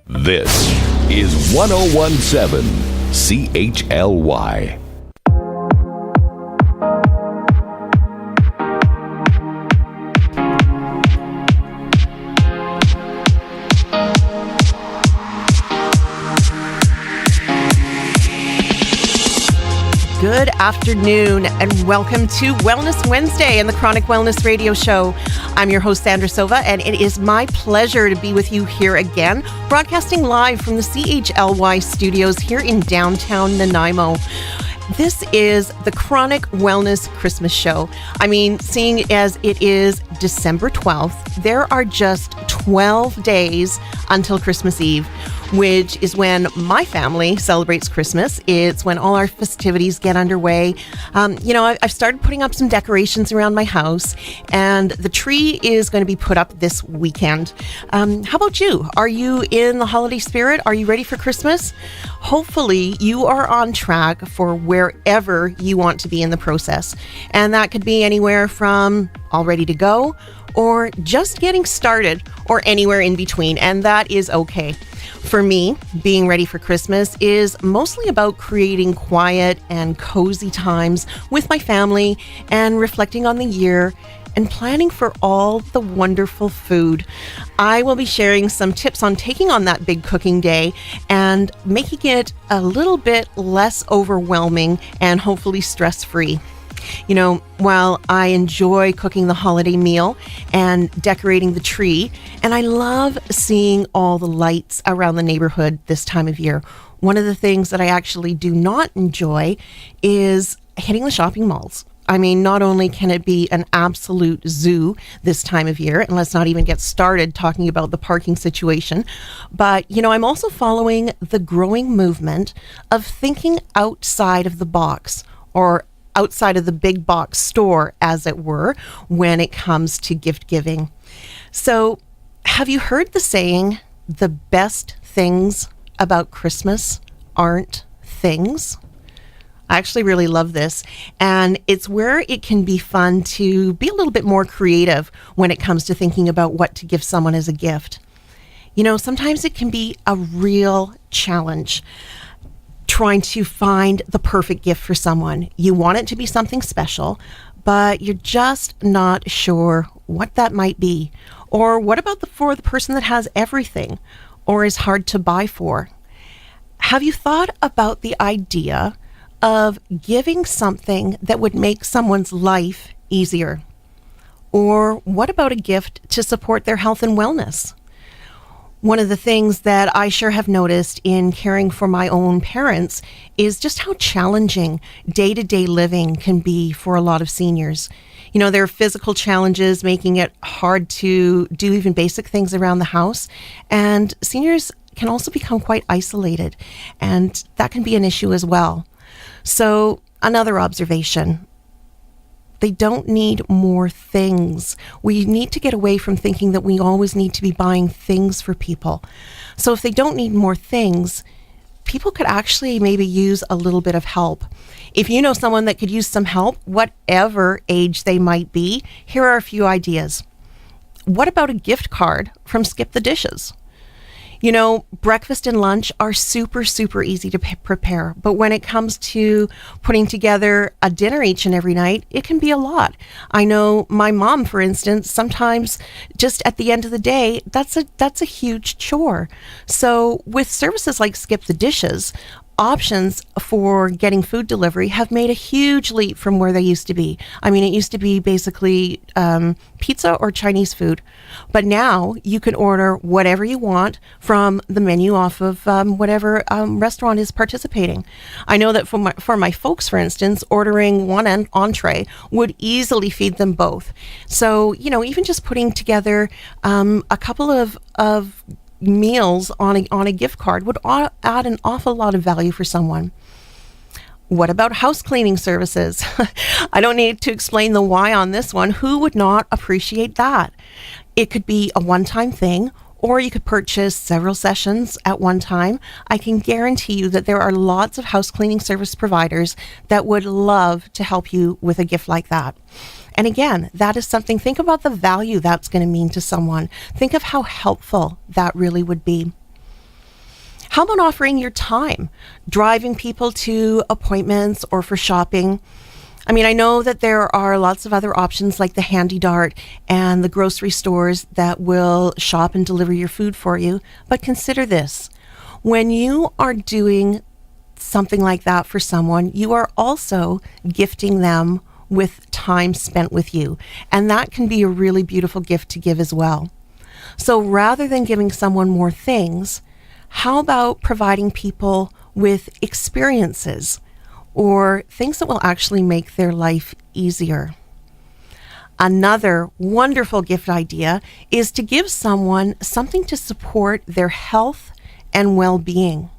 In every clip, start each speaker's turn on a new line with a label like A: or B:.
A: This is 1017 CHLY.
B: Good afternoon and welcome to Wellness Wednesday and the Chronic Wellness Radio Show. I'm your host, Sandra Silva, and it is my pleasure to be with you here again, broadcasting live from the CHLY studios here in downtown Nanaimo. This is the Chronic Wellness Christmas Show. I mean, seeing as it is December 12th, there are just 12 days until Christmas Eve, which is when my family celebrates Christmas. It's when all our festivities get underway. I've started putting up some decorations around my house, and the tree is going to be put up this weekend. How about you? Are you in the holiday spirit? Are you ready for Christmas? Hopefully, you are on track for wherever you want to be in the process. And that could be anywhere from all ready to go, or just getting started, or anywhere in between, and that is okay. For me, being ready for Christmas is mostly about creating quiet and cozy times with my family and reflecting on the year and planning for all the wonderful food. I will be sharing some tips on taking on that big cooking day and making it a little bit less overwhelming and hopefully stress-free. You know, while I enjoy cooking the holiday meal and decorating the tree, and I love seeing all the lights around the neighborhood this time of year, one of the things that I actually do not enjoy is hitting the shopping malls. I mean, not only can it be an absolute zoo this time of year, and let's not even get started talking about the parking situation, but, I'm also following the growing movement of thinking outside of the box, or outside of the big box store, as it were, when it comes to gift giving. So, have you heard the saying, the best things about Christmas aren't things? I actually really love this, and it's where it can be fun to be a little bit more creative when it comes to thinking about what to give someone as a gift. Sometimes it can be a real challenge trying to find the perfect gift for someone. You want it to be something special, but you're just not sure what that might be. Or what about for the person that has everything or is hard to buy for? Have you thought about the idea of giving something that would make someone's life easier? Or what about a gift to support their health and wellness? One of the things that I sure have noticed in caring for my own parents is just how challenging day-to-day living can be for a lot of seniors. There are physical challenges making it hard to do even basic things around the house, and seniors can also become quite isolated, and that can be an issue as well. So, another observation. They don't need more things. We need to get away from thinking that we always need to be buying things for people. So if they don't need more things, people could actually maybe use a little bit of help. If you know someone that could use some help, whatever age they might be, here are a few ideas. What about a gift card from Skip the Dishes? Breakfast and lunch are super, super easy to prepare. But when it comes to putting together a dinner each and every night, it can be a lot. I know my mom, for instance, sometimes just at the end of the day, that's a huge chore. So with services like Skip the Dishes, options for getting food delivery have made a huge leap from where they used to be. I mean, it used to be basically pizza or Chinese food, but now you can order whatever you want from the menu off of whatever restaurant is participating. I know that for my folks, for instance, ordering one entree would easily feed them both. So, even just putting together a couple of meals on a gift card would add an awful lot of value for someone. What about house cleaning services? I don't need to explain the why on this one. Who would not appreciate that? It could be a one-time thing, or you could purchase several sessions at one time. I can guarantee you that there are lots of house cleaning service providers that would love to help you with a gift like that. And again, that is something, think about the value that's going to mean to someone. Think of how helpful that really would be. How about offering your time, driving people to appointments or for shopping? I mean, I know that there are lots of other options like the Handy Dart and the grocery stores that will shop and deliver your food for you. But consider this. When you are doing something like that for someone, you are also gifting them with time spent with you. And that can be a really beautiful gift to give as well. So rather than giving someone more things, how about providing people with experiences or things that will actually make their life easier? Another wonderful gift idea is to give someone something to support their health and well-being.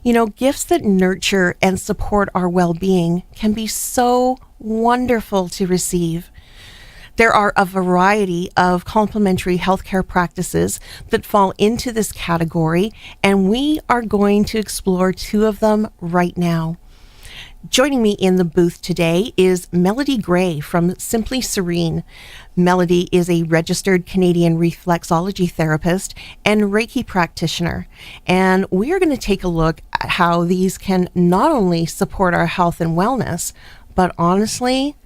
B: You know, gifts that nurture and support our well-being can be so wonderful to receive. There are a variety of complementary healthcare practices that fall into this category, and we are going to explore two of them right now. Joining me in the booth today is Melody Gray from Simply Serene. Melody is a registered Canadian reflexology therapist and Reiki practitioner. And we are going to take a look at how these can not only support our health and wellness, but honestly,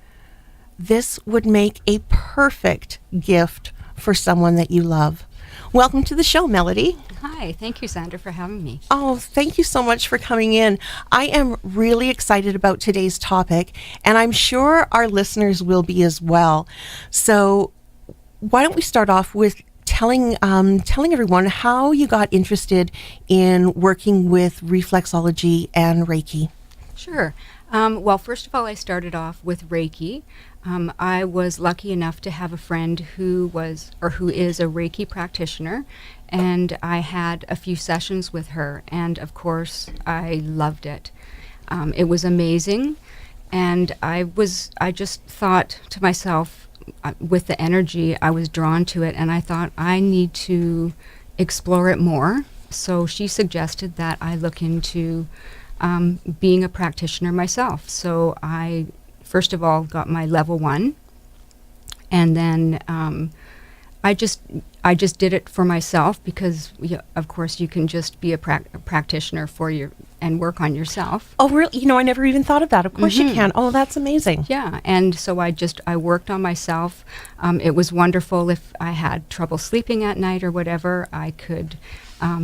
B: this would make a perfect gift for someone that you love. Welcome to the show, Melody.
C: Hi, thank you, Sandra, for having me.
B: Oh, thank you so much for coming in. I am really excited about today's topic, and I'm sure our listeners will be as well. So why don't we start off with telling everyone how you got interested in working with reflexology and Reiki?
C: Sure. Well, first of all, I started off with Reiki. I was lucky enough to have a friend who is a Reiki practitioner, and I had a few sessions with her, and of course, I loved it. It was amazing, and I just thought to myself, with the energy, I was drawn to it, and I thought I need to explore it more. So she suggested that I look into being a practitioner myself. So I first of all got my level 1, and then I just did it for myself because of course you can just be a practitioner and work on yourself.
B: Oh, really? You know, I never even thought of that. Of course you can. Oh, that's amazing.
C: Yeah, and so I worked on myself. It was wonderful. If I had trouble sleeping at night or whatever, I could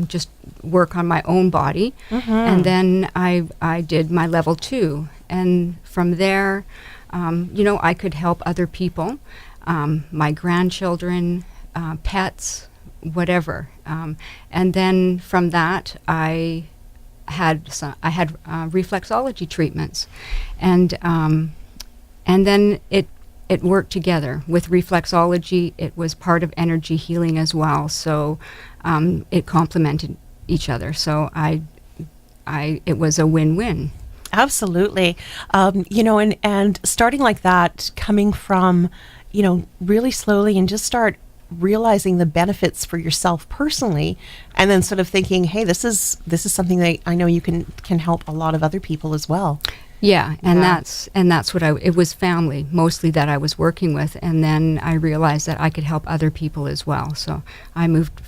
C: just work on my own body. And then I did my level 2, and from there, I could help other people, my grandchildren, pets, whatever. And then from that, I had reflexology treatments, and then it worked together. With reflexology, it was part of energy healing as well, so it complemented each other. So it was a win-win.
B: Absolutely. And starting like that, coming from, really slowly and just start realizing the benefits for yourself personally, and then sort of thinking, hey, this is something that I know you can help a lot of other people as well.
C: Yeah, and that's what it was family mostly that I was working with, and then I realized that I could help other people as well. So I moved,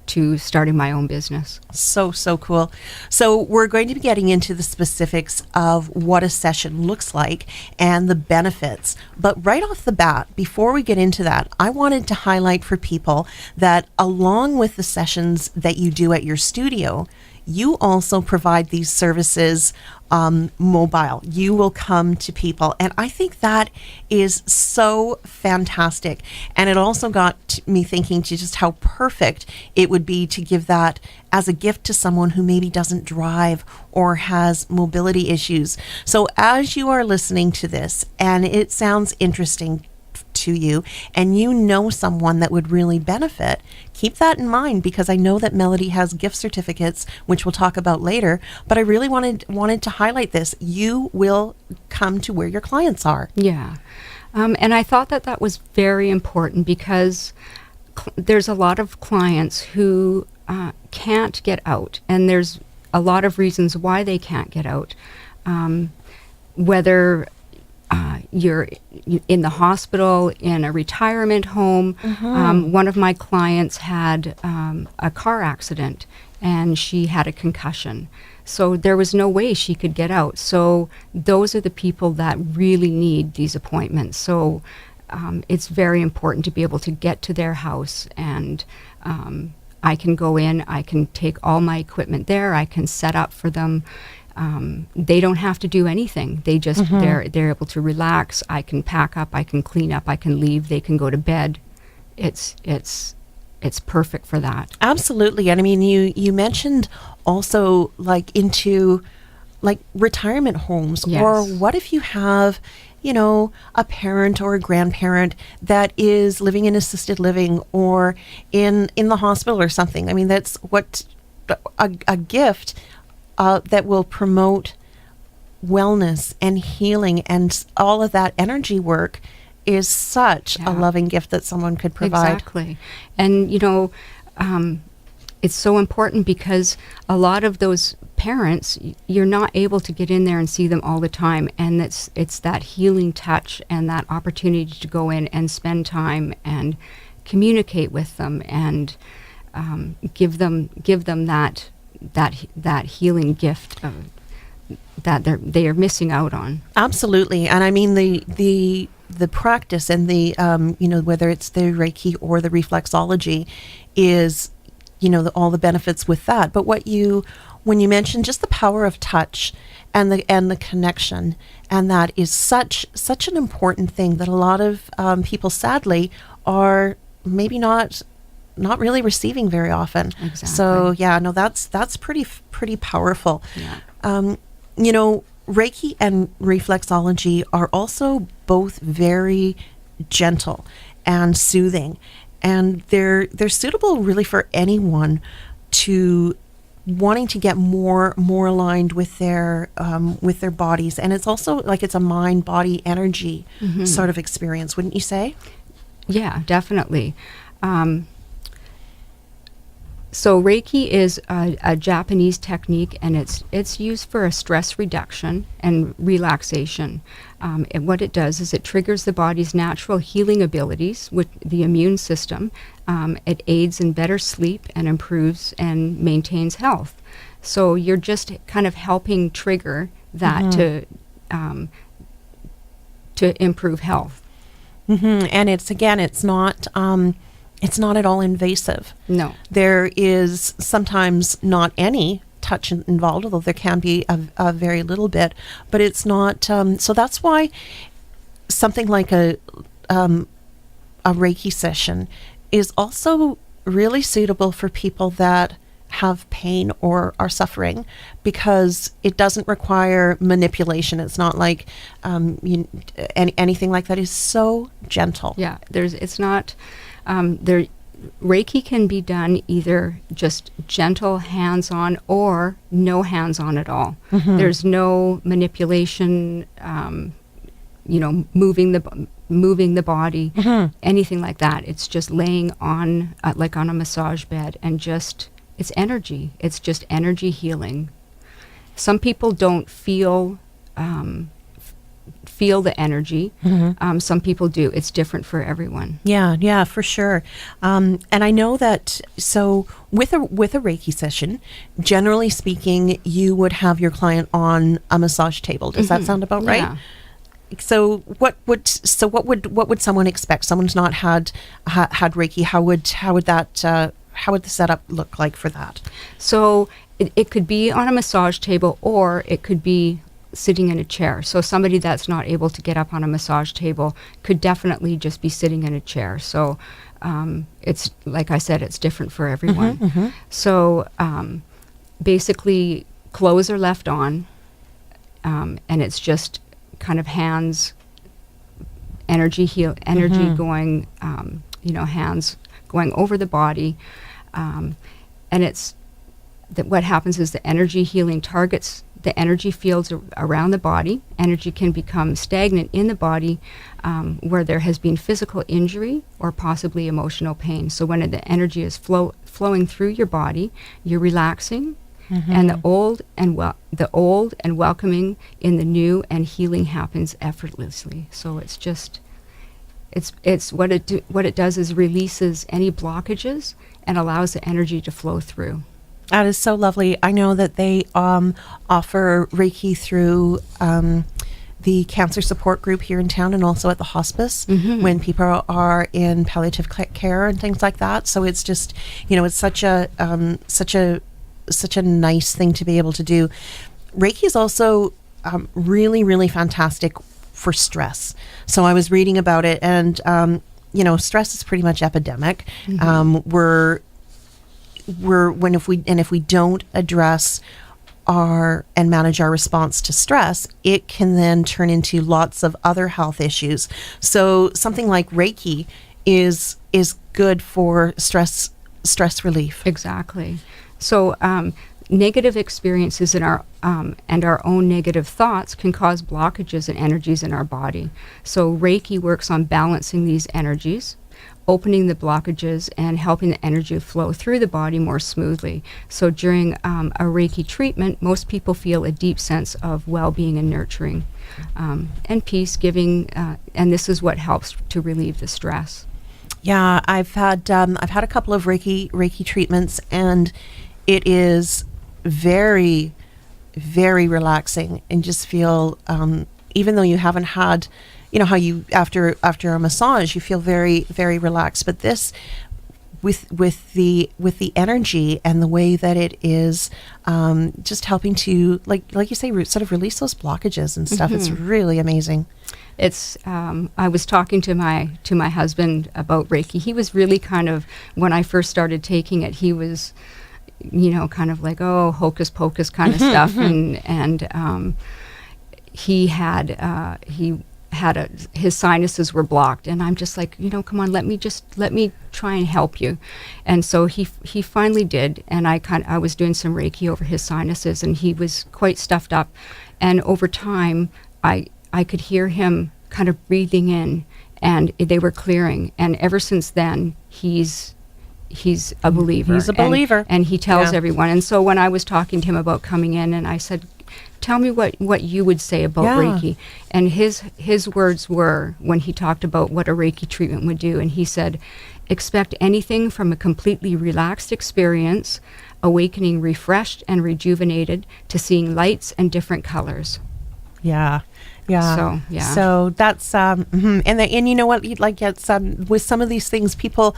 C: to starting my own business. So
B: cool. So we're going to be getting into the specifics of what a session looks like and the benefits. But right off the bat, before we get into that, I wanted to highlight for people that along with the sessions that you do at your studio, you also provide these services mobile. You will come to people. And I think that is so fantastic. And it also got me thinking to just how perfect it would be to give that as a gift to someone who maybe doesn't drive or has mobility issues. So as you are listening to this and it sounds interesting to you and you know someone that would really benefit, keep that in mind, because I know that Melody has gift certificates, which we'll talk about later, but I really wanted to highlight this. You will come to where your clients are.
C: Yeah. And I thought that was very important because there's a lot of clients who can't get out, and there's a lot of reasons why they can't get out, whether you're in the hospital, in a retirement home. One of my clients had a car accident, and she had a concussion. So there was no way she could get out. So those are the people that really need these appointments. So it's very important to be able to get to their house, and I can go in, I can take all my equipment there, I can set up for them. They don't have to do anything. They just, they're able to relax. I can pack up, I can clean up, I can leave, they can go to bed. It's perfect for that.
B: Absolutely. And I mean, you mentioned also like into like retirement homes,
C: Yes.
B: or what if you have, you know, a parent or a grandparent that is living in assisted living or in the hospital or something. I mean, that's what a gift that will promote wellness and healing and all of that energy work is such a loving gift that someone could provide.
C: Exactly. And, you know, it's so important because a lot of those parents, you're not able to get in there and see them all the time. And it's that healing touch and that opportunity to go in and spend time and communicate with them and give them that healing gift that they are missing out on.
B: Absolutely. And I mean, the practice and the, you know, whether it's the Reiki or the reflexology is, you know, all the benefits with that. But when you mentioned just the power of touch and the connection, and that is such an important thing that a lot of people sadly are maybe not really receiving very often.
C: Exactly.
B: So yeah, no, that's pretty powerful.
C: Yeah.
B: You know, Reiki and reflexology are also both very gentle and soothing, and they're suitable really for anyone to wanting to get more aligned with their bodies. And it's also like it's a mind body energy sort of experience, wouldn't you say?
C: Yeah, definitely. So Reiki is a Japanese technique, and it's used for a stress reduction and relaxation. And what it does is it triggers the body's natural healing abilities with the immune system. It aids in better sleep and improves and maintains health. So you're just kind of helping trigger that to improve health.
B: And it's not at all invasive.
C: No.
B: There is sometimes not any touch involved, although there can be a very little bit, but it's not. So that's why something like a Reiki session is also really suitable for people that have pain or are suffering, because it doesn't require manipulation. It's not like anything like that. Is so gentle.
C: Yeah, it's not. Reiki can be done either just gentle hands-on or no hands-on at all. There's no manipulation, moving the body, anything like that. It's just laying on like on a massage bed, and just it's energy. It's just energy healing. Some people don't feel the energy. Some people do. It's different for everyone.
B: Yeah, for sure. And I know that, so with a Reiki session, generally speaking, you would have your client on a massage table. Does that sound about right?
C: Yeah.
B: So what would someone expect? Someone's not had Reiki. How would the setup look like for that?
C: So it could be on a massage table, or it could be sitting in a chair. So somebody that's not able to get up on a massage table could definitely just be sitting in a chair. So it's, like I said, it's different for everyone. So basically clothes are left on, and it's just kind of hands, energy going, hands going over the body. And it's that what happens is the energy healing targets the energy fields around the body. Energy can become stagnant in the body where there has been physical injury or possibly emotional pain. So when the energy is flowing through your body, you're relaxing, And the old and welcoming in the new, and healing happens effortlessly. So it's just, it's what it does is releases any blockages and allows the energy to flow through.
B: That is so lovely. I know that they offer Reiki through the cancer support group here in town, and also at the hospice when people are in palliative care and things like that. So it's just, it's such a nice thing to be able to do. Reiki is also really, really fantastic for stress. So I was reading about it, and stress is pretty much epidemic. If we don't address and manage our response to stress, it can then turn into lots of other health issues. So something like Reiki is good for stress relief.
C: Exactly. So negative experiences in our and our own negative thoughts can cause blockages and energies in our body. So Reiki works on balancing these energies, opening the blockages, and helping the energy flow through the body more smoothly. So during a Reiki treatment, most people feel a deep sense of well-being and nurturing and peace giving, and this is what helps to relieve the stress.
B: Yeah, I've had a couple of Reiki treatments, and it is very, very relaxing, and just feel even though you haven't had, how you after a massage you feel very, very relaxed, but this with the energy and the way that it is just helping to like you say, sort of release those blockages and stuff. It's really amazing.
C: It's I was talking to my husband about Reiki. He was really kind of, when I first started taking it, he was kind of like, oh, hocus pocus kind of stuff, and he had his sinuses were blocked, and I'm just like, come on, let me try and help you. And so he finally did, and I was doing some Reiki over his sinuses, and he was quite stuffed up, and over time I could hear him kind of breathing in, and they were clearing, and ever since then he's a believer.
B: He's a believer,
C: and he tells everyone. And so when I was talking to him about coming in, and I said, tell me what you would say about Reiki. And his words were, when he talked about what a Reiki treatment would do, and he said, expect anything from a completely relaxed experience, awakening refreshed and rejuvenated, to seeing lights and different colors.
B: Yeah.
C: So, yeah.
B: So that's and you know what, like, it's with some of these things, people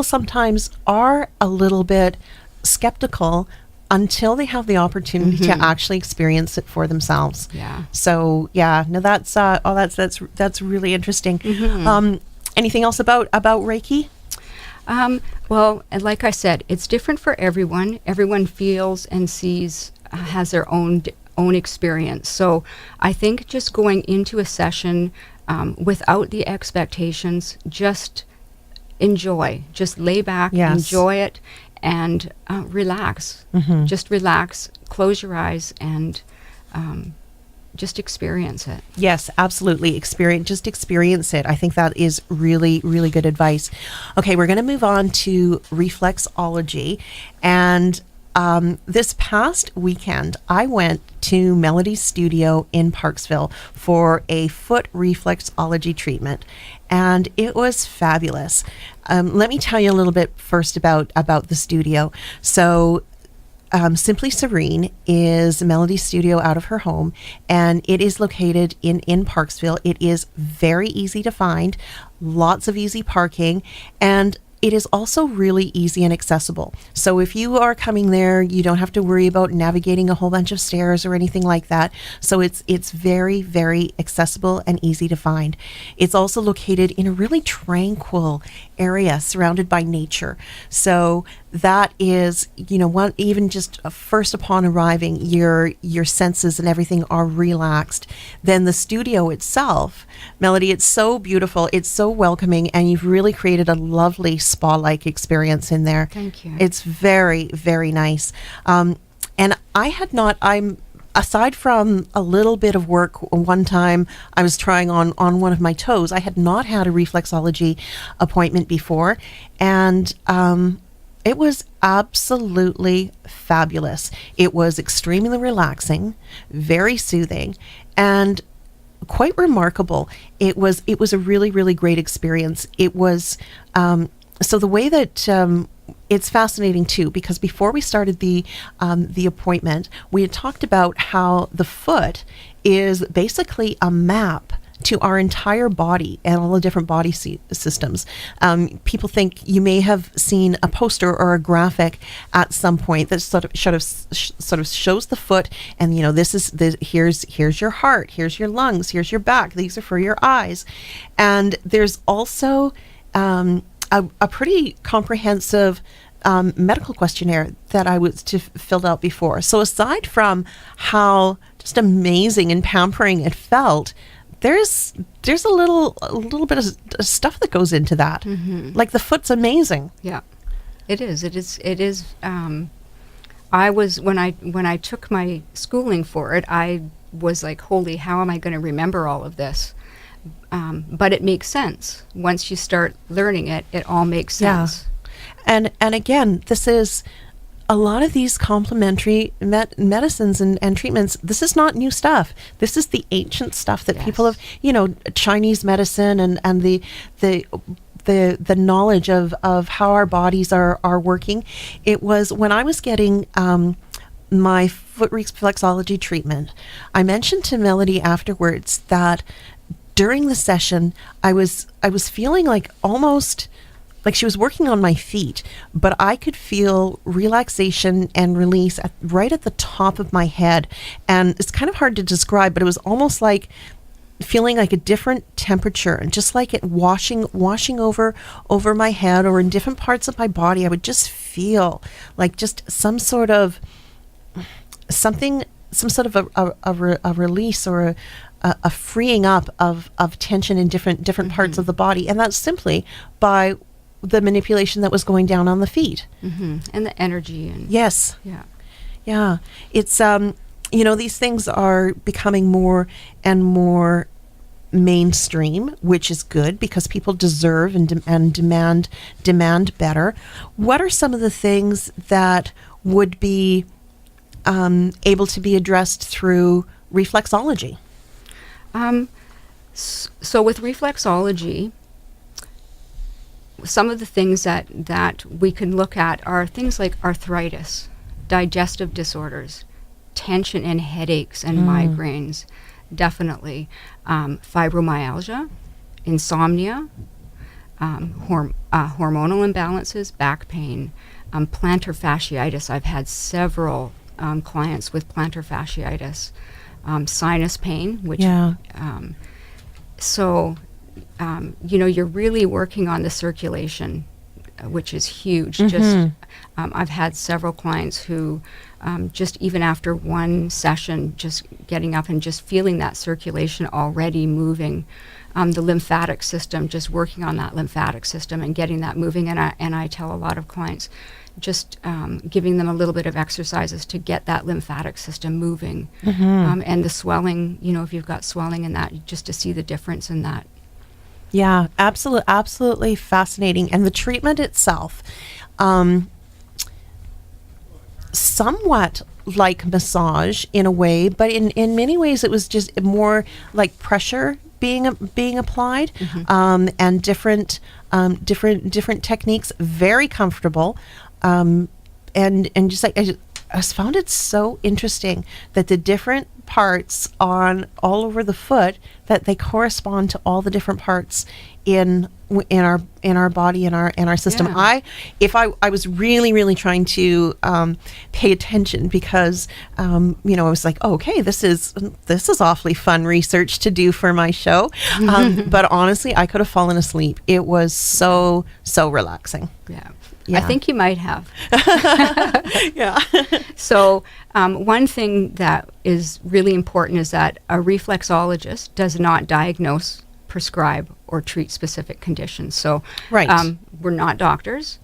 B: sometimes are a little bit skeptical until they have the opportunity to actually experience it for themselves.
C: Yeah.
B: So no, that's really interesting. Anything else about Reiki?
C: Well, and like I said, it's different for everyone. Everyone feels and sees, has their own experience. So I think just going into a session without the expectations, just enjoy, just lay back, enjoy it, and relax. Just relax, close your eyes, and just experience it.
B: Yes, absolutely. Just experience it. I think that is really, really good advice. Okay, we're going to move on to reflexology. And this past weekend, I went to Melody's studio in Parksville for a foot reflexology treatment, and it was fabulous. Let me tell you a little bit first about the studio. So Simply Serene is Melody's studio out of her home, and it is located in Parksville. It is very easy to find, lots of easy parking, and it is also really easy and accessible. So if you are coming there, you don't have to worry about navigating a whole bunch of stairs or anything like that. So it's very, very accessible and easy to find. It's also located in a really tranquil area surrounded by nature. So that is, even just first upon arriving, your senses and everything are relaxed. Then the studio itself, Melody, it's so beautiful, it's so welcoming, and you've really created a lovely spa-like experience in there.
C: Thank you.
B: It's very, very nice. And I'm aside from a little bit of work one time I was trying on one of my toes, I had not had a reflexology appointment before, and It was absolutely fabulous. It was extremely relaxing, very soothing, and quite remarkable. It was a really, really great experience. It was so the way that it's fascinating too, because before we started the appointment, we had talked about how the foot is basically a map to our entire body and all the different body systems. People think you may have seen a poster or a graphic at some point that sort of shows the foot, and this is here's your heart, here's your lungs, here's your back. These are for your eyes, and there's also a pretty comprehensive medical questionnaire that I was filled out before. So aside from how just amazing and pampering it felt, there's a little bit of stuff that goes into that.
C: Mm-hmm.
B: Like the foot's amazing.
C: Yeah, it is. I was when I took my schooling for it, I was like, holy, how am I going to remember all of this? But it makes sense once you start learning it. It all makes sense.
B: Yeah. And again, this is a lot of these complementary medicines and treatments. This is not new stuff. This is the ancient stuff that people have, Chinese medicine and the knowledge of how our bodies are working. It was when I was getting my foot reflexology treatment, I mentioned to Melody afterwards that during the session, I was feeling like almost like she was working on my feet, but I could feel relaxation and release right at the top of my head. And it's kind of hard to describe, but it was almost like feeling like a different temperature, and just like it washing over my head or in different parts of my body. I would just feel like just some sort of a release or a freeing up of tension in different parts of the body. And that's simply by the manipulation that was going down on the feet.
C: Mm-hmm. And the energy.
B: Yes. Yeah. It's, these things are becoming more and more mainstream, which is good because people deserve and demand better. What are some of the things that would be able to be addressed through reflexology?
C: So with reflexology, some of the things that we can look at are things like arthritis, digestive disorders, tension and headaches and migraines, definitely, fibromyalgia, insomnia, hormonal imbalances, back pain, plantar fasciitis. I've had several clients with plantar fasciitis, sinus pain, which you're really working on the circulation, which is huge. Just I've had several clients who just even after one session, just getting up and just feeling that circulation already moving, the lymphatic system, just working on that lymphatic system and getting that moving. And I tell a lot of clients, just giving them a little bit of exercises to get that lymphatic system moving. And the swelling, if you've got swelling in that, just to see the difference in that.
B: Yeah, absolutely fascinating. And the treatment itself, somewhat like massage in a way, but in many ways it was just more like pressure being applied, and different techniques, very comfortable, and just like I just found it so interesting that the different parts on all over the foot, that they correspond to all the different parts in our body, in our system.
C: Yeah.
B: I was really trying to pay attention because I was like, oh, okay, this is awfully fun research to do for my show. But honestly, I could have fallen asleep. It was so relaxing.
C: Yeah. I think you might have.
B: Yeah.
C: So one thing that is really important is that a reflexologist does not diagnose, prescribe, or treat specific conditions. So we're not doctors.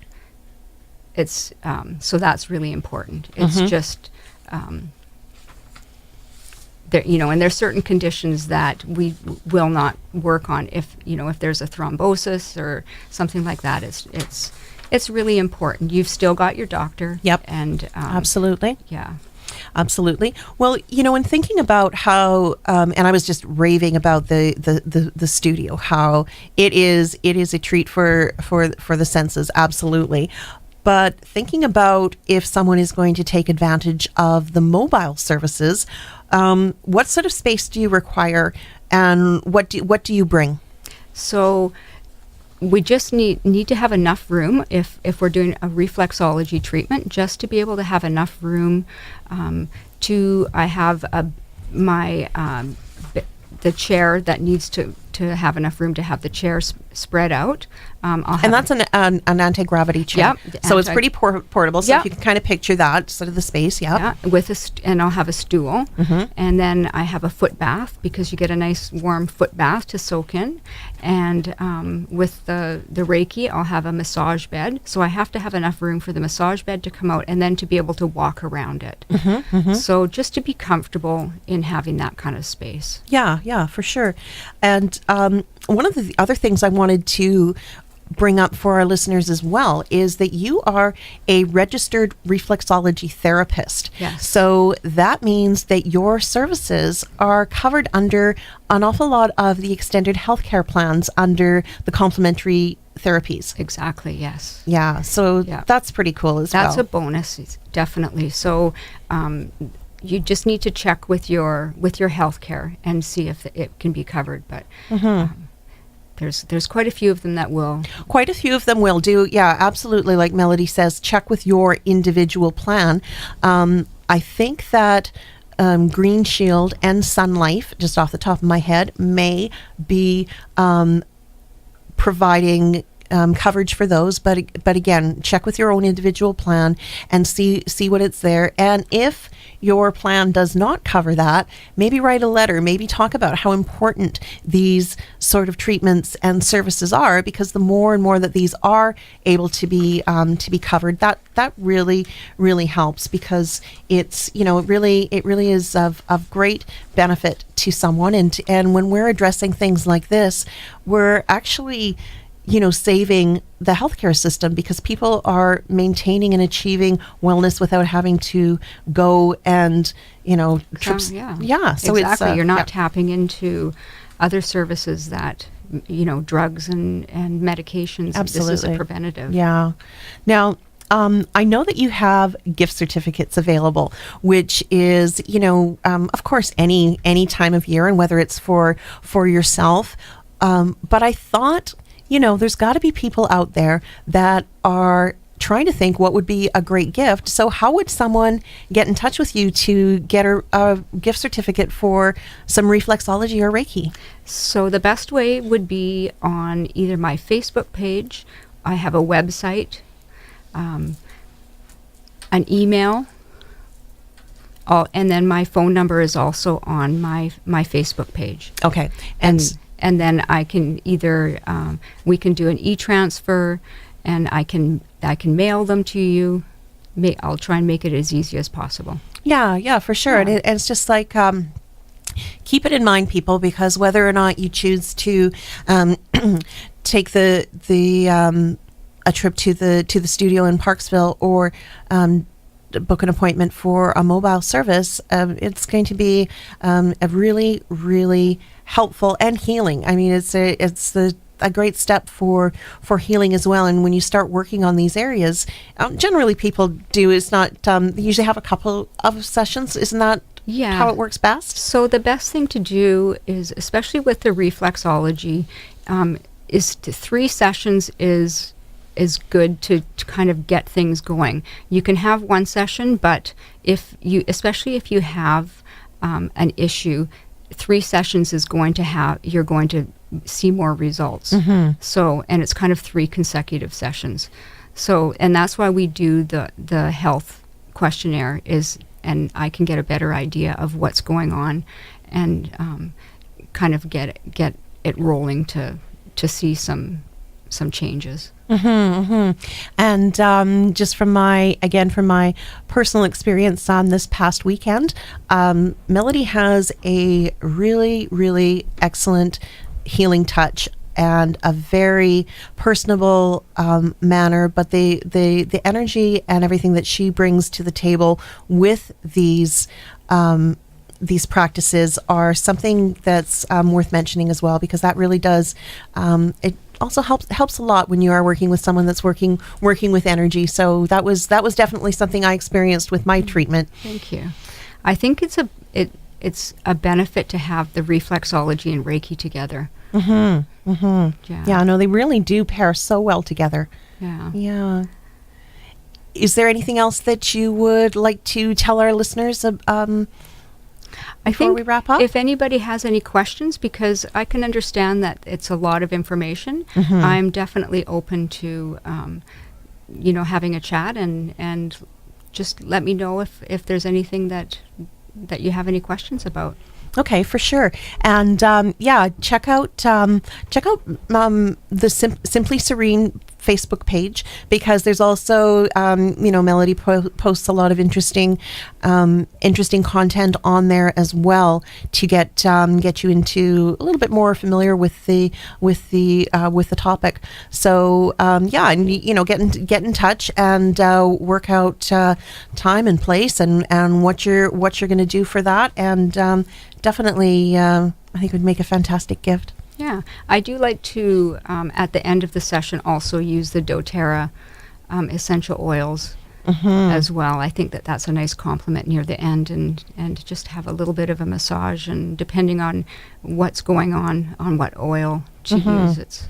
C: It's so that's really important. It's just there, and there's certain conditions that we will not work on if there's a thrombosis or something like that. It's really important. You've still got your doctor.
B: Yep.
C: And
B: Absolutely.
C: yeah.
B: Absolutely. Well, in thinking about how, and I was just raving about the studio, how it is a treat for the senses. Absolutely. But thinking about if someone is going to take advantage of the mobile services, what sort of space do you require, and what do you bring?
C: So we just need to have enough room if we're doing a reflexology treatment, just to be able to have enough room I have the chair that needs to have enough room to have the chair spread out.
B: And that's an anti-gravity chair.
C: Yep.
B: So it's pretty portable. So
C: Yep.
B: if you can kind of picture that, sort of the space.
C: Yeah, with and I'll have a stool, and then I have a foot bath, because you get a nice warm foot bath to soak in, and with the Reiki, I'll have a massage bed. So I have to have enough room for the massage bed to come out, and then to be able to walk around it. So just to be comfortable in having that kind of space.
B: Yeah, for sure. And one of the other things I wanted to bring up for our listeners as well is that you are a registered reflexology therapist.
C: Yes.
B: So that means that your services are covered under an awful lot of the extended healthcare plans under the complementary therapies.
C: Exactly, yes.
B: Yeah, so that's pretty cool as well.
C: That's a bonus, definitely. So you just need to check with your healthcare and see if it can be covered. But there's quite a few of them that will.
B: Quite a few of them will do. Yeah, absolutely. Like Melody says, check with your individual plan. I think that Green Shield and Sun Life, just off the top of my head, may be providing coverage for those, but again, check with your own individual plan and see what it's there. And if your plan does not cover that, maybe write a letter, maybe talk about how important these sort of treatments and services are, because the more and more that these are able to be covered, that really helps, because it's it really is of great benefit to someone. And when we're addressing things like this, we're actually saving the healthcare system, because people are maintaining and achieving wellness without having to go and, trips.
C: Yeah.
B: So
C: exactly.
B: it's,
C: you're not tapping into other services that, drugs and medications.
B: Absolutely.
C: This is a preventative.
B: Yeah. Now, I know that you have gift certificates available, which is, of course, any time of year, and whether it's for yourself. But I thought, there's got to be people out there that are trying to think what would be a great gift. So how would someone get in touch with you to get a gift certificate for some reflexology or Reiki?
C: So the best way would be on either my Facebook page. I have a website, an email, and then my phone number is also on my Facebook page.
B: Okay.
C: And then I can either we can do an e-transfer, and I can mail them to you. I'll try and make it as easy as possible.
B: Yeah, for sure.
C: Yeah.
B: And it's just like, keep it in mind, people, because whether or not you choose to take a trip to the studio in Parksville, or book an appointment for a mobile service, it's going to be a really, really helpful and healing. I mean, it's a great step for healing as well. And when you start working on these areas, generally people do is not they usually have a couple of sessions. Isn't that how it works best?
C: So the best thing to do is, especially with the reflexology, is 3 sessions is good to kind of get things going. You can have 1 session, but especially if you have an issue, 3 sessions you're going to see more results. So, and it's kind of 3 consecutive sessions. So, and that's why we do the health questionnaire, and I can get a better idea of what's going on, and kind of get it rolling to see some changes.
B: And just from my personal experience on this past weekend, Melody has a really, really excellent healing touch and a very personable manner, but the energy and everything that she brings to the table with these practices are something that's worth mentioning as well, because that really does it also helps a lot when you are working with someone that's working with energy. So that was definitely something I experienced with my treatment.
C: Thank you. I think it's a benefit to have the reflexology and Reiki together.
B: Mm-hmm. Mm-hmm. Yeah, no, they really do pair so well together.
C: Yeah.
B: Yeah. Is there anything else that you would like to tell our listeners before we wrap up?
C: If anybody has any questions, because I can understand that it's a lot of information, I'm definitely open to, having a chat and just let me know if there's anything that you have any questions about.
B: Okay, for sure. And check out the Simply Serene Facebook page, because there's also Melody posts a lot of interesting content on there as well to get you into a little bit more familiar with the topic. So and get in touch and work out time and place and what you're going to do for that, and definitely I think it would make a fantastic gift.
C: Yeah, I do like to, at the end of the session, also use the doTERRA essential oils as well. I think that's a nice complement near the end, and just have a little bit of a massage, and depending on what's going on what oil to use. It's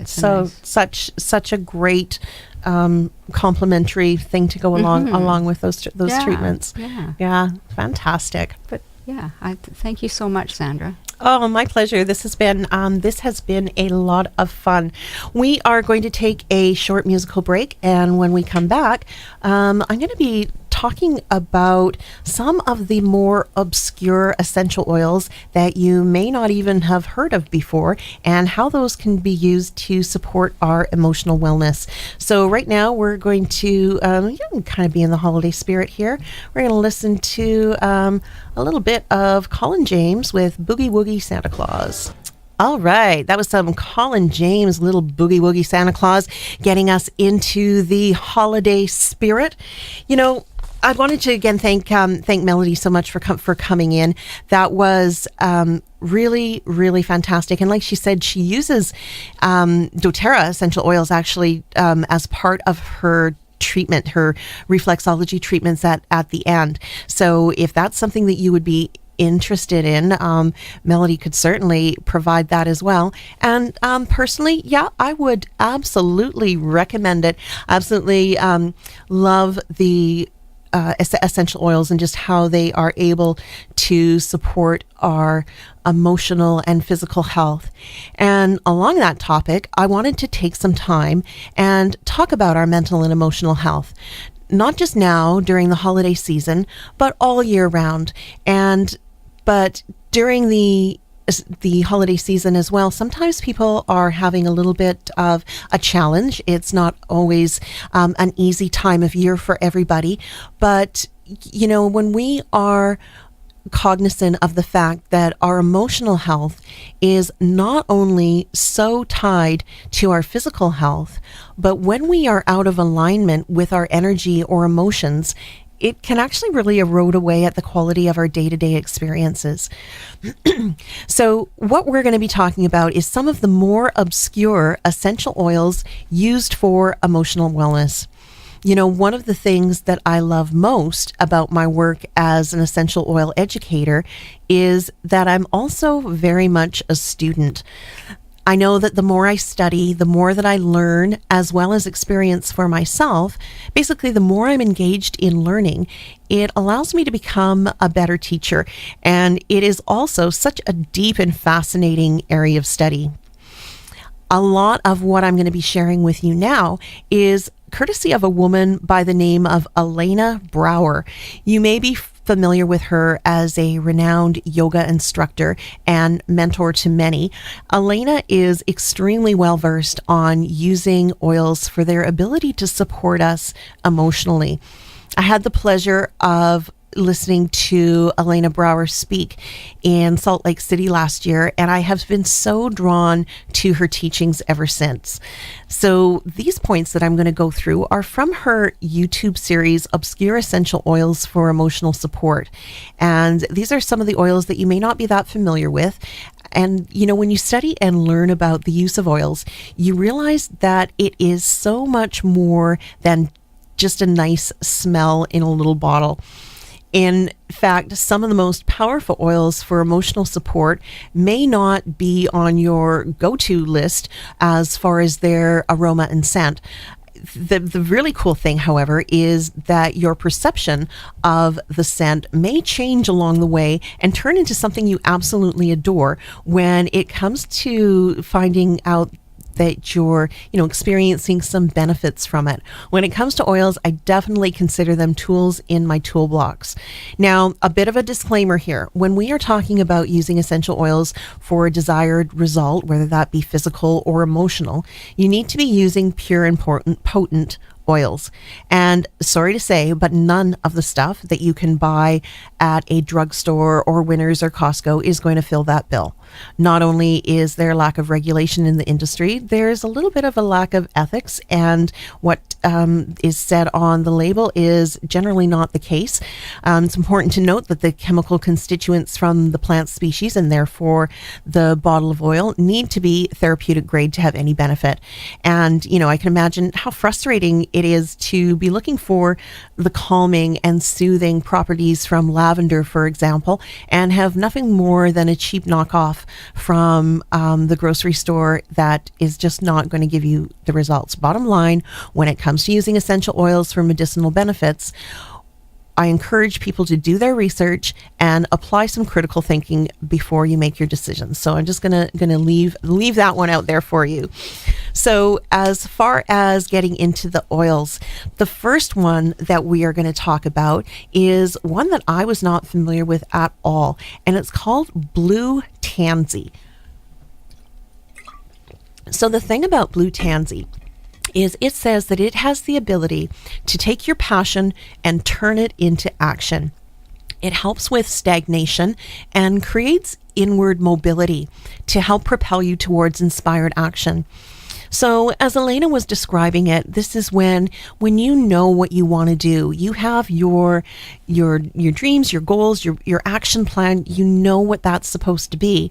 C: so nice. such a great complementary thing to go along with those treatments. Yeah, fantastic. But yeah, thank you so much, Sandra.
B: Oh, my pleasure. This has been a lot of fun. We are going to take a short musical break, and when we come back, I'm going to be talking about some of the more obscure essential oils that you may not even have heard of before, and how those can be used to support our emotional wellness. So right now we're going to kind of be in the holiday spirit here. We're going to listen to a little bit of Colin James with Boogie Woogie Santa Claus. All right, that was some Colin James, Little Boogie Woogie Santa Claus, getting us into the holiday spirit. I wanted to again thank Melody so much for coming in. That was really, really fantastic. And like she said, she uses doTERRA essential oils actually as part of her treatment, her reflexology treatments at the end. So if that's something that you would be interested in, Melody could certainly provide that as well. And personally, I would absolutely recommend it. Absolutely love the essential oils and just how they are able to support our emotional and physical health. And along that topic, I wanted to take some time and talk about our mental and emotional health, not just now during the holiday season, but all year round. But during the holiday season as well, sometimes people are having a little bit of a challenge. It's not always an easy time of year for everybody. But, when we are cognizant of the fact that our emotional health is not only so tied to our physical health, but when we are out of alignment with our energy or emotions, it can actually really erode away at the quality of our day-to-day experiences. So what we're going to be talking about is some of the more obscure essential oils used for emotional wellness. One of the things that I love most about my work as an essential oil educator is that I'm also very much a student. I know that the more I study, the more that I learn, as well as experience for myself. Basically, the more I'm engaged in learning, it allows me to become a better teacher. And it is also such a deep and fascinating area of study. A lot of what I'm going to be sharing with you now is courtesy of a woman by the name of Elena Brower. You may be familiar with her as a renowned yoga instructor and mentor to many. Elena is extremely well versed on using oils for their ability to support us emotionally. I had the pleasure of listening to Elena Brower speak in Salt Lake City last year, and I have been so drawn to her teachings ever since. So these points that I'm going to go through are from her YouTube series, Obscure Essential Oils for Emotional Support. And these are some of the oils that you may not be that familiar with. And, you know, when you study and learn about the use of oils, you realize that it is so much more than just a nice smell in a little bottle. In fact, some of the most powerful oils for emotional support may not be on your go-to list as far as their aroma and scent. The really cool thing, however, is that your perception of the scent may change along the way and turn into something you absolutely adore when it comes to finding out that you're, experiencing some benefits from it. When it comes to oils, I definitely consider them tools in my toolbox. Now, a bit of a disclaimer here. When we are talking about using essential oils for a desired result, whether that be physical or emotional, you need to be using pure and potent oils. And sorry to say, but none of the stuff that you can buy at a drugstore or Winners or Costco is going to fill that bill. Not only is there a lack of regulation in the industry, there's a little bit of a lack of ethics, and what is said on the label is generally not the case. It's important to note that the chemical constituents from the plant species, and therefore the bottle of oil, need to be therapeutic grade to have any benefit. And, I can imagine how frustrating it is to be looking for the calming and soothing properties from lavender, for example, and have nothing more than a cheap knockoff from the grocery store that is just not going to give you the results. Bottom line, when it comes to using essential oils for medicinal benefits, I encourage people to do their research and apply some critical thinking before you make your decisions. So I'm just gonna leave that one out there for you. So as far as getting into the oils, the first one that we are going to talk about is one that I was not familiar with at all, and it's called Blue Tansy. So the thing about Blue Tansy is it says that it has the ability to take your passion and turn it into action. It helps with stagnation and creates inward mobility to help propel you towards inspired action. So as Elena was describing it, this is when you know what you want to do. You have your dreams, your goals, your action plan. You know what that's supposed to be,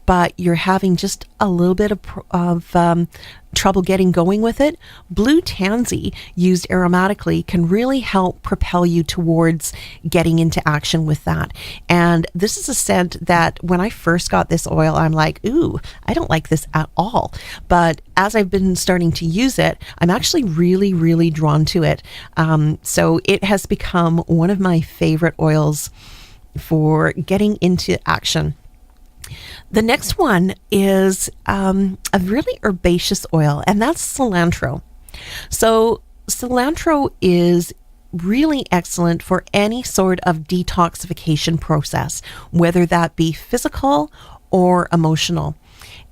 B: but you're having just a little bit of trouble getting going with it. Blue Tansy, used aromatically, can really help propel you towards getting into action with that. And this is a scent that when I first got this oil, I'm like, ooh, I don't like this at all. But as I've been starting to use it, I'm actually really, really drawn to it. So it has become one of my favorite oils for getting into action. The next one is a really herbaceous oil, and that's cilantro. So cilantro is really excellent for any sort of detoxification process, whether that be physical or emotional.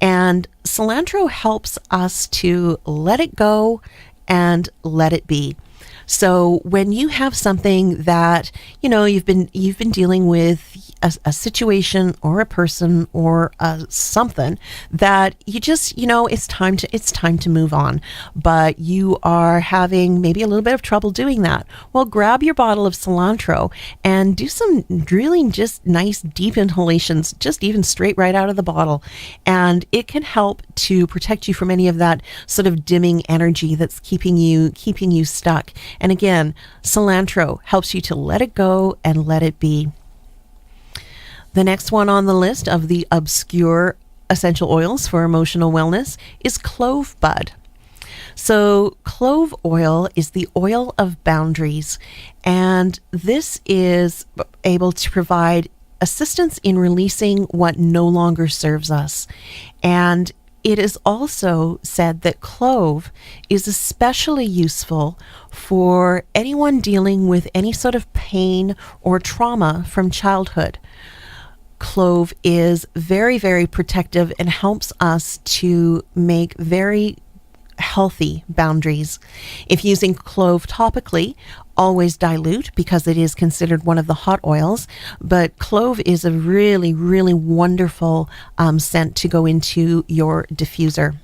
B: And cilantro helps us to let it go and let it be. So when you have something that, you've been dealing with a situation or a person or something that you just, it's time to move on, but you are having maybe a little bit of trouble doing that. Well, grab your bottle of cilantro and do some really just nice deep inhalations, just even straight right out of the bottle. And it can help to protect you from any of that sort of dimming energy that's keeping you stuck. And again, cilantro helps you to let it go and let it be. The next one on the list of the obscure essential oils for emotional wellness is clove bud. So clove oil is the oil of boundaries, and this is able to provide assistance in releasing what no longer serves us. And it is also said that clove is especially useful for anyone dealing with any sort of pain or trauma from childhood. Clove is very, very protective and helps us to make very healthy boundaries. If using clove topically, always dilute because it is considered one of the hot oils, but clove is a really, really wonderful scent to go into your diffuser.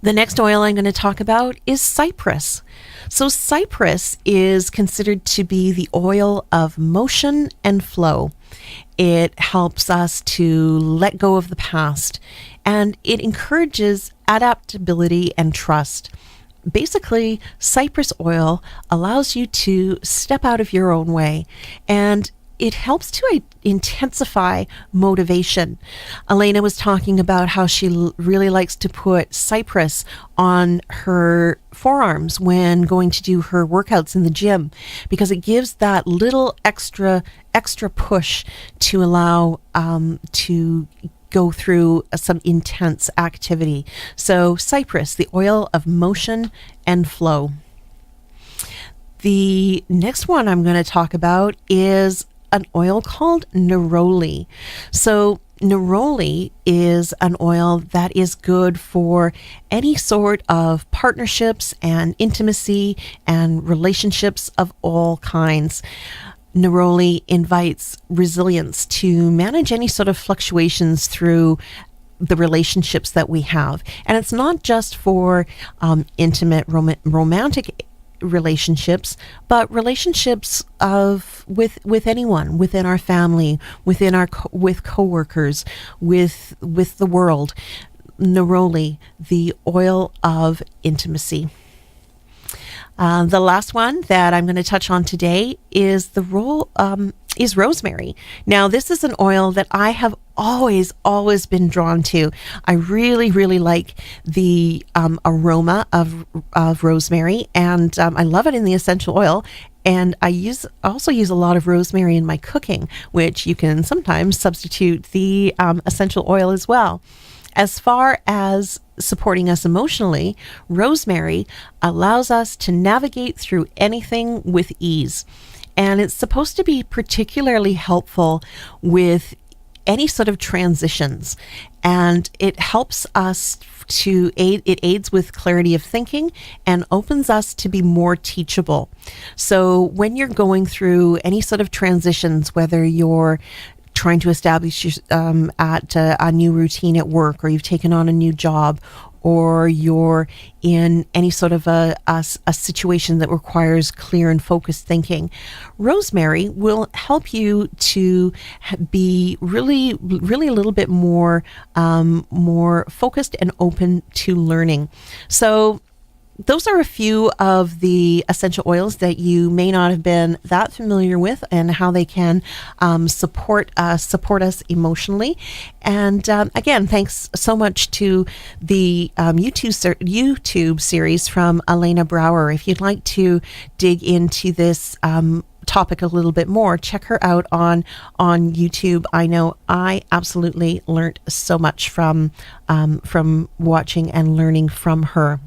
B: The next oil I'm going to talk about is cypress. So cypress is considered to be the oil of motion and flow. It helps us to let go of the past, and it encourages adaptability and trust. Basically, cypress oil allows you to step out of your own way, and it helps to intensify motivation. Elena was talking about how she really likes to put cypress on her forearms when going to do her workouts in the gym, because it gives that little extra push to allow to go through some intense activity. So cypress, the oil of motion and flow. The next one I'm going to talk about is an oil called neroli. So neroli is an oil that is good for any sort of partnerships and intimacy and relationships of all kinds. Neroli invites resilience to manage any sort of fluctuations through the relationships that we have. And it's not just for intimate romantic relationships, but relationships with anyone within our family, with coworkers, with the world. Neroli, the oil of intimacy. The last one that I'm going to touch on today is is rosemary. Now, this is an oil that I have always been drawn to. I really, really like the aroma of rosemary, and I love it in the essential oil. And I also use a lot of rosemary in my cooking, which you can sometimes substitute the essential oil as well. As far as supporting us emotionally, rosemary allows us to navigate through anything with ease. And it's supposed to be particularly helpful with any sort of transitions. And it helps us it aids with clarity of thinking and opens us to be more teachable. So when you're going through any sort of transitions, whether you're trying to establish at a new routine at work, or you've taken on a new job, or you're in any sort of a situation that requires clear and focused thinking, rosemary will help you to be really, really a little bit more focused and open to learning. So those are a few of the essential oils that you may not have been that familiar with, and how they can support us emotionally. And again, thanks so much to the YouTube series from Elena Brower. If you'd like to dig into this topic a little bit more, check her out on YouTube. I know I absolutely learned so much from watching and learning from her.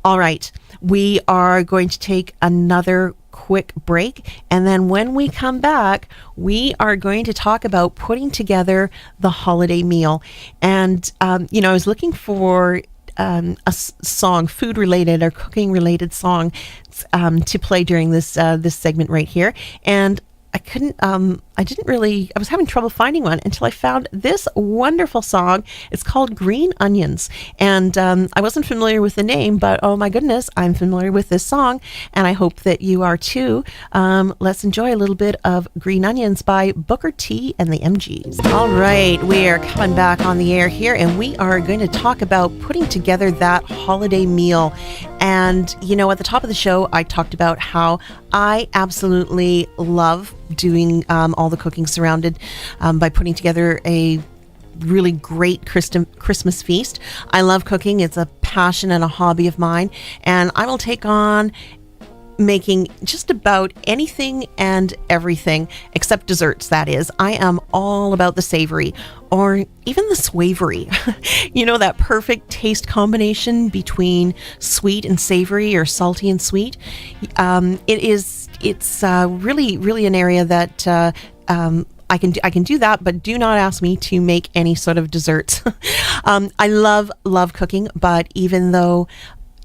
B: All right, we are going to take another quick break, and then when we come back, we are going to talk about putting together the holiday meal. And I was looking for a song, food related or cooking related song, to play during this segment right here, and I was having trouble finding one until I found this wonderful song. It's called Green Onions. And I wasn't familiar with the name, but oh my goodness, I'm familiar with this song, and I hope that you are too. Let's enjoy a little bit of Green Onions by Booker T and the MGs. All right, we are coming back on the air here, and we are going to talk about putting together that holiday meal. And, at the top of the show, I talked about how I absolutely love doing all the cooking surrounded by putting together a really great Christmas feast. I love cooking. It's a passion and a hobby of mine, and I will take on making just about anything and everything except desserts. That is, I am all about the savory, or even the swavery. That perfect taste combination between sweet and savory, or salty and sweet. It's really, really an area that I can do that, but do not ask me to make any sort of desserts. I love cooking, but even though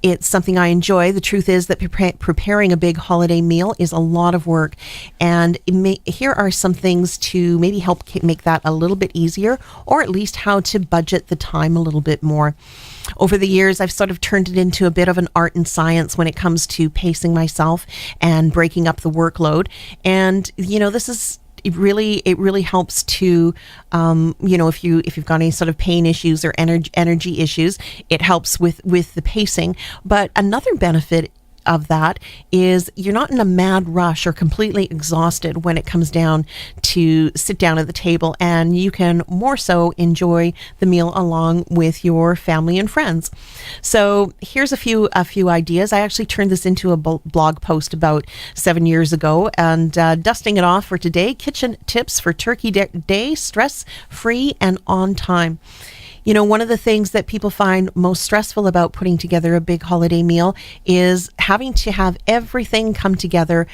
B: it's something I enjoy, the truth is that preparing a big holiday meal is a lot of work. And here are some things to maybe help make that a little bit easier, or at least how to budget the time a little bit more. Over the years, I've sort of turned it into a bit of an art and science when it comes to pacing myself and breaking up the workload. And, this is it really helps to, if you've got any sort of pain issues or energy issues, it helps with the pacing. But another benefit of that is you're not in a mad rush or completely exhausted when it comes down to sit down at the table, and you can more so enjoy the meal along with your family and friends. So here's a few ideas. I actually turned this into a blog post about 7 years ago, and dusting it off for today: kitchen tips for Turkey Day, stress-free and on time. One of the things that people find most stressful about putting together a big holiday meal is having to have everything come together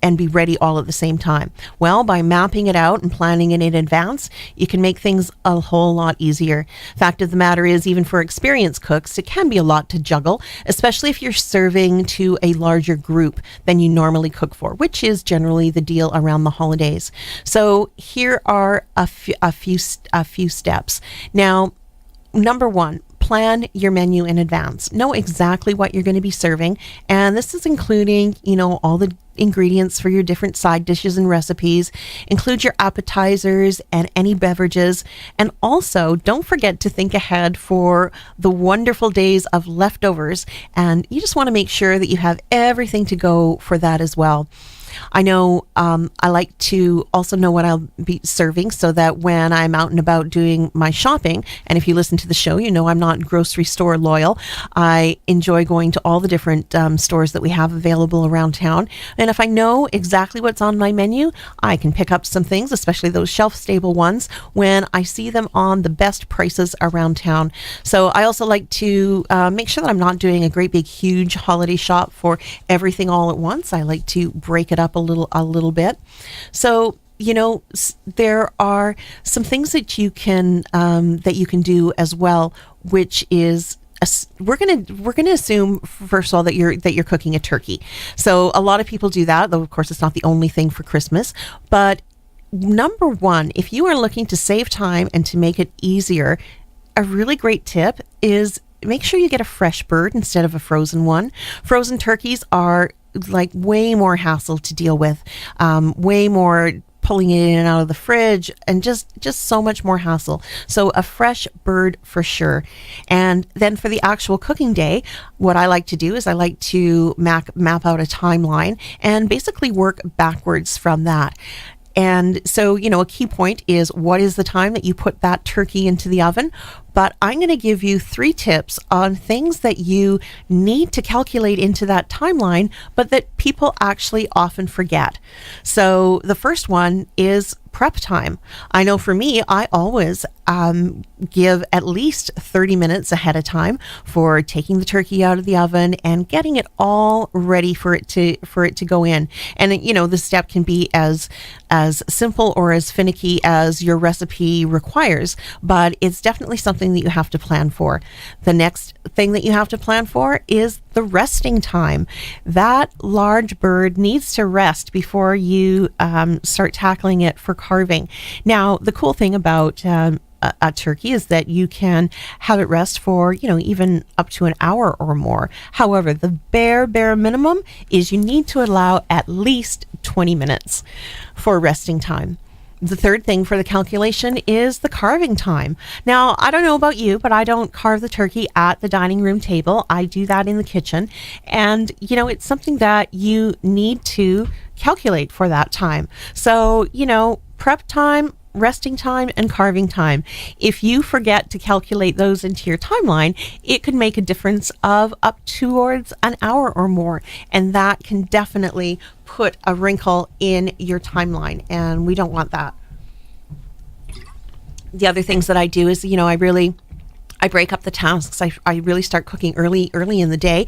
B: and be ready all at the same time. Well, by mapping it out and planning it in advance, you can make things a whole lot easier. Fact of the matter is, even for experienced cooks, it can be a lot to juggle, especially if you're serving to a larger group than you normally cook for, which is generally the deal around the holidays. So here are a few steps. Now, number one, plan your menu in advance. Know exactly what you're going to be serving, and this is including, all the ingredients for your different side dishes and recipes. Include your appetizers and any beverages, and also don't forget to think ahead for the wonderful days of leftovers, and you just want to make sure that you have everything to go for that as well. I know I like to also know what I'll be serving, so that when I'm out and about doing my shopping, and if you listen to the show, I'm not grocery store loyal. I enjoy going to all the different stores that we have available around town. And if I know exactly what's on my menu, I can pick up some things, especially those shelf-stable ones, when I see them on the best prices around town. So I also like to make sure that I'm not doing a great big huge holiday shop for everything all at once. I like to break it up a little bit. So there are some things that you can do as well, which is we're gonna assume, first of all, that you're cooking a turkey. So a lot of people do that, though of course it's not the only thing for Christmas. But number one, if you are looking to save time and to make it easier, a really great tip is make sure you get a fresh bird instead of a frozen one. Frozen turkeys are like way more hassle to deal with, way more pulling it in and out of the fridge, and just so much more hassle. So a fresh bird for sure. And then for the actual cooking day, what I like to do is I like to map out a timeline and basically work backwards from that. And so, a key point is, what is the time that you put that turkey into the oven? But I'm going to give you 3 tips on things that you need to calculate into that timeline, but that people actually often forget. So the first one is prep time. I know for me, I always give at least 30 minutes ahead of time for taking the turkey out of the oven and getting it all ready for it to go in. And this step can be as simple or as finicky as your recipe requires, but it's definitely something that you have to plan for. The next thing that you have to plan for is the resting time. That large bird needs to rest before you start tackling it for carving. Now, the cool thing about a turkey is that you can have it rest for, even up to an hour or more. However, the bare minimum is you need to allow at least 20 minutes for resting time. The third thing for the calculation is the carving time. Now, I don't know about you, but I don't carve the turkey at the dining room table. I do that in the kitchen. And, it's something that you need to calculate for that time. So, prep time, resting time, and carving time. If you forget to calculate those into your timeline, it could make a difference of up towards an hour or more. And that can definitely put a wrinkle in your timeline, and we don't want that. The other things that I do is, I break up the tasks. I really start cooking early in the day.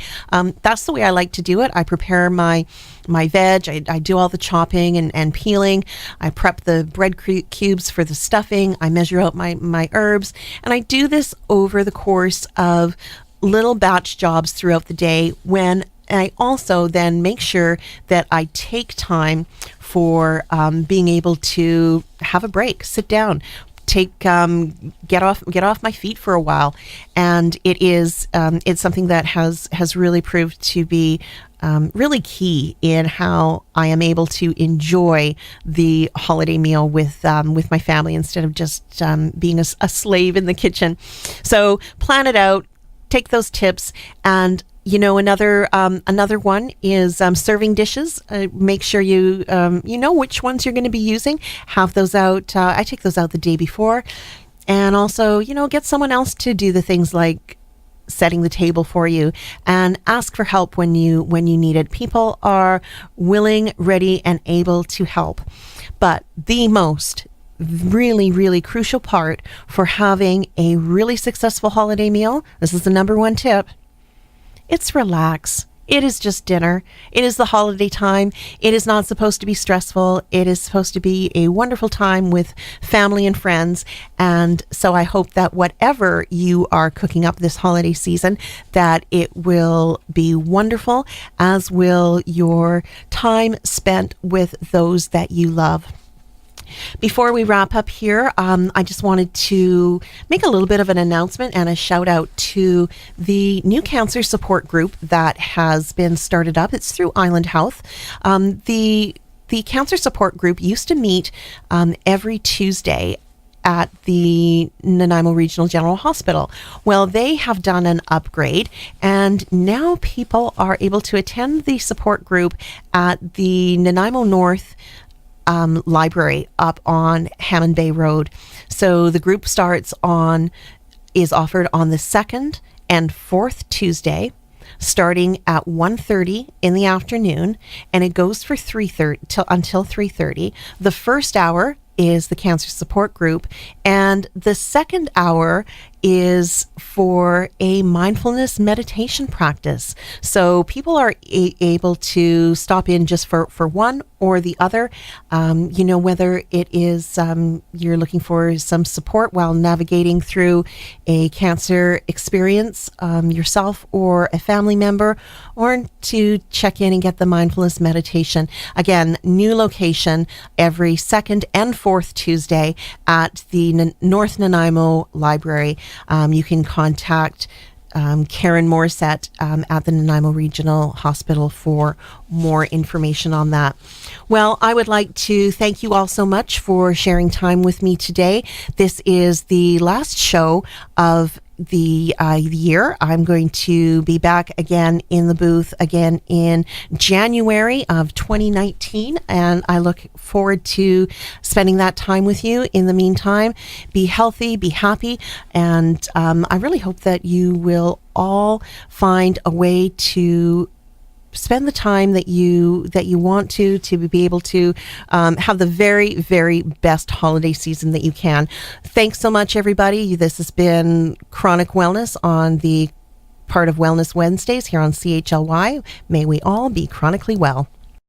B: That's the way I like to do it. I prepare my my veg. I do all the chopping and peeling. I prep the bread cubes for the stuffing. I measure out my herbs. And I do this over the course of little batch jobs throughout the day, when I also then make sure that I take time for being able to have a break, sit down, get off my feet for a while. And it's something that has really proved to be really key in how I am able to enjoy the holiday meal with my family, instead of just being a slave in the kitchen. So plan it out, take those tips. And another one is serving dishes. Make sure you know which ones you're going to be using. Have those out. I take those out the day before, and also get someone else to do the things like setting the table for you, and ask for help when you need it. People are willing, ready, and able to help. But the most really, really crucial part for having a really successful holiday meal, this is the number one tip, it's relax. It is just dinner. It is the holiday time. It is not supposed to be stressful. It is supposed to be a wonderful time with family and friends. And so I hope that whatever you are cooking up this holiday season, that it will be wonderful, as will your time spent with those that you love. Before we wrap up here, I just wanted to make a little bit of an announcement and a shout out to the new cancer support group that has been started up. It's through Island Health. The cancer support group used to meet every Tuesday at the Nanaimo Regional General Hospital. Well, they have done an upgrade, and now people are able to attend the support group at the Nanaimo North library up on Hammond Bay Road. So the group is offered on the second and fourth Tuesday, starting at 1:30 in the afternoon, and it goes for 3:30 until 3:30. The first hour is the cancer support group, and the second hour is for a mindfulness meditation practice. So people are able to stop in just for one or the other, whether it is you're looking for some support while navigating through a cancer experience yourself or a family member, or to check in and get the mindfulness meditation. Again, new location every second and fourth Tuesday at the North Nanaimo Library. You can contact Karen Morissette at the Nanaimo Regional Hospital for more information on that. Well, I would like to thank you all so much for sharing time with me today. This is the last show of the year. I'm going to be back again in the booth again in January of 2019, and I look forward to spending that time with you. In the meantime, be healthy, be happy, and I really hope that you will all find a way to spend the time that you want to be able to have the very, very best holiday season that you can. Thanks so much, everybody. This has been Chronic Wellness on the part of Wellness Wednesdays here on CHLY. May we all be chronically well.